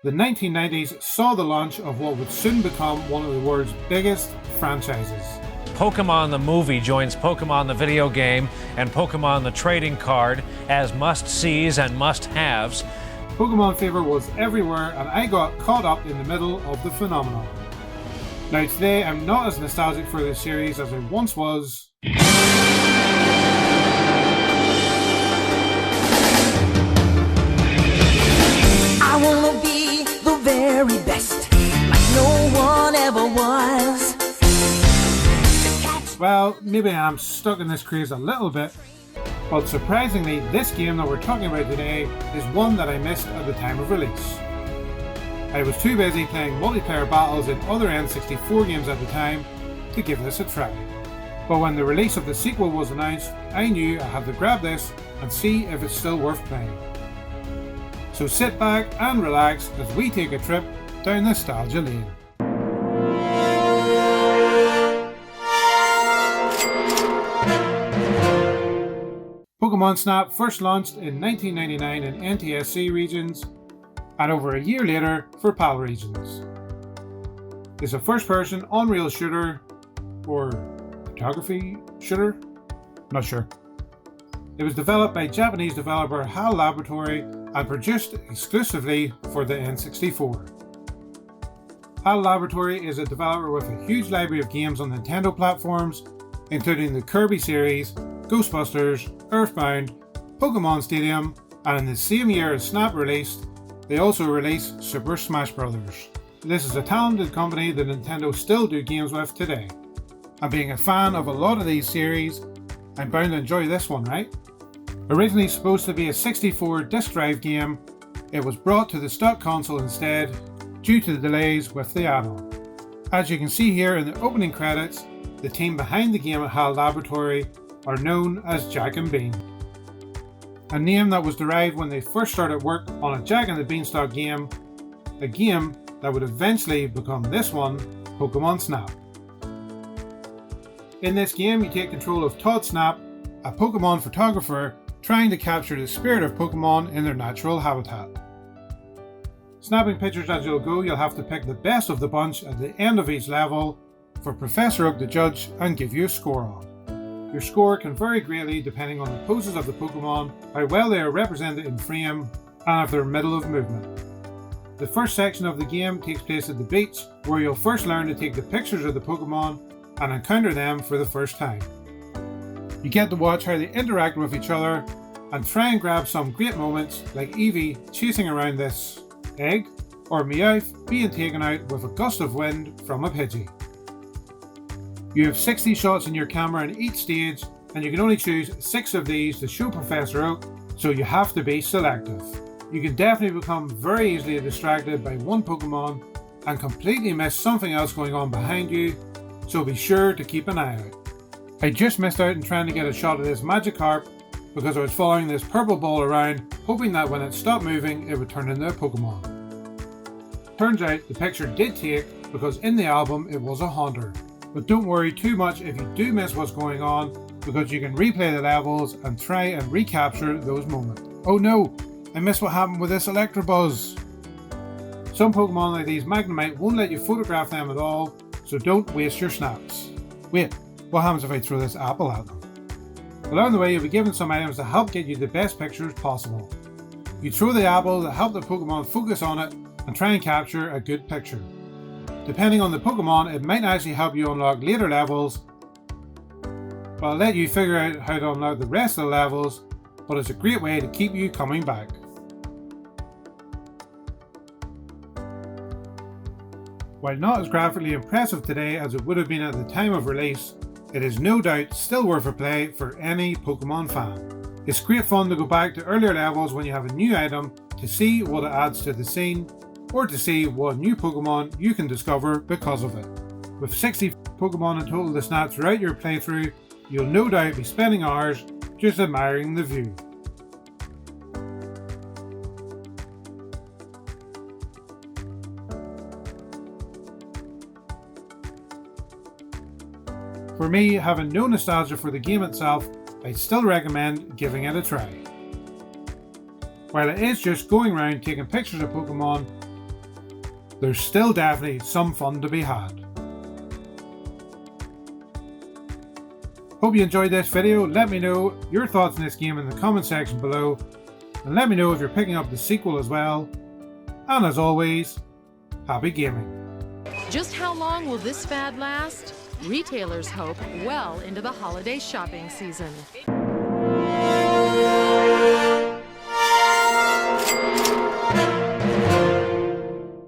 The 1990s saw the launch of what would soon become one of the world's biggest franchises. Pokémon the movie joins Pokémon the video game and Pokémon the trading card as must-sees and must-haves. Pokémon fever was everywhere and I got caught up in the middle of the phenomenon. Now today I'm not as nostalgic for this series as I once was. I wanna be the very best, like no one ever was. Well, maybe I'm stuck in this craze a little bit, but surprisingly this game that we're talking about today is one that I missed at the time of release. I was too busy playing multiplayer battles in other N64 games at the time to give this a try. But when the release of the sequel was announced, I knew I had to grab this and see if it's still worth playing. So sit back and relax as we take a trip down nostalgia lane. Pokémon Snap first launched in 1999 in NTSC regions and over a year later for PAL regions. It's a first-person Unreal shooter or photography shooter? Not sure. It was developed by Japanese developer HAL Laboratory and produced exclusively for the N64. HAL Laboratory is a developer with a huge library of games on Nintendo platforms, including the Kirby series, Ghostbusters, Earthbound, Pokémon Stadium, and in the same year as Snap released, they also released Super Smash Bros. This is a talented company that Nintendo still do games with today. And being a fan of a lot of these series, I'm bound to enjoy this one, right? Originally supposed to be a 64 disc drive game, it was brought to the stock console instead due to the delays with the add-on. As you can see here in the opening credits, the team behind the game at HAL Laboratory are known as Jack and Bean. A name that was derived when they first started work on a Jack and the Beanstalk game, a game that would eventually become this one, Pokémon Snap. In this game you take control of Todd Snap, a Pokémon photographer trying to capture the spirit of Pokémon in their natural habitat. Snapping pictures as you'll go, you'll have to pick the best of the bunch at the end of each level for Professor Oak to judge and give you a score on. Your score can vary greatly depending on the poses of the Pokémon, how well they are represented in frame, and if they're middle of movement. The first section of the game takes place at the beach, where you'll first learn to take the pictures of the Pokémon and encounter them for the first time. You get to watch how they interact with each other and try and grab some great moments like Eevee chasing around this egg, or Meowth being taken out with a gust of wind from a Pidgey. You have 60 shots in your camera in each stage, and you can only choose 6 of these to show Professor Oak, so you have to be selective. You can definitely become very easily distracted by one Pokemon and completely miss something else going on behind you, so be sure to keep an eye out. I just missed out in trying to get a shot of this Magikarp because I was following this purple ball around, hoping that when it stopped moving it would turn into a Pokemon. Turns out the picture did take because in the album it was a Haunter. But don't worry too much if you do miss what's going on, because you can replay the levels and try and recapture those moments. Oh no, I missed what happened with this Electabuzz. Some Pokemon like these Magnemite won't let you photograph them at all, so don't waste your snaps. Wait, what happens if I throw this apple at them? Along the way you'll be given some items to help get you the best pictures possible. You throw the apple to help the Pokemon focus on it and try and capture a good picture. Depending on the Pokemon, it might actually help you unlock later levels, but I'll let you figure out how to unlock the rest of the levels, but it's a great way to keep you coming back. While not as graphically impressive today as it would have been at the time of release, it is no doubt still worth a play for any Pokemon fan. It's great fun to go back to earlier levels when you have a new item to see what it adds to the scene, or to see what new Pokemon you can discover because of it. With 60 Pokemon in total to snap throughout your playthrough, you'll no doubt be spending hours just admiring the view. For me, having no nostalgia for the game itself, I'd still recommend giving it a try. While it is just going around taking pictures of Pokemon, there's still definitely some fun to be had. Hope you enjoyed this video. Let me know your thoughts on this game in the comment section below, and let me know if you're picking up the sequel as well. And as always, happy gaming. Just how long will this fad last? Retailers hope well into the holiday shopping season.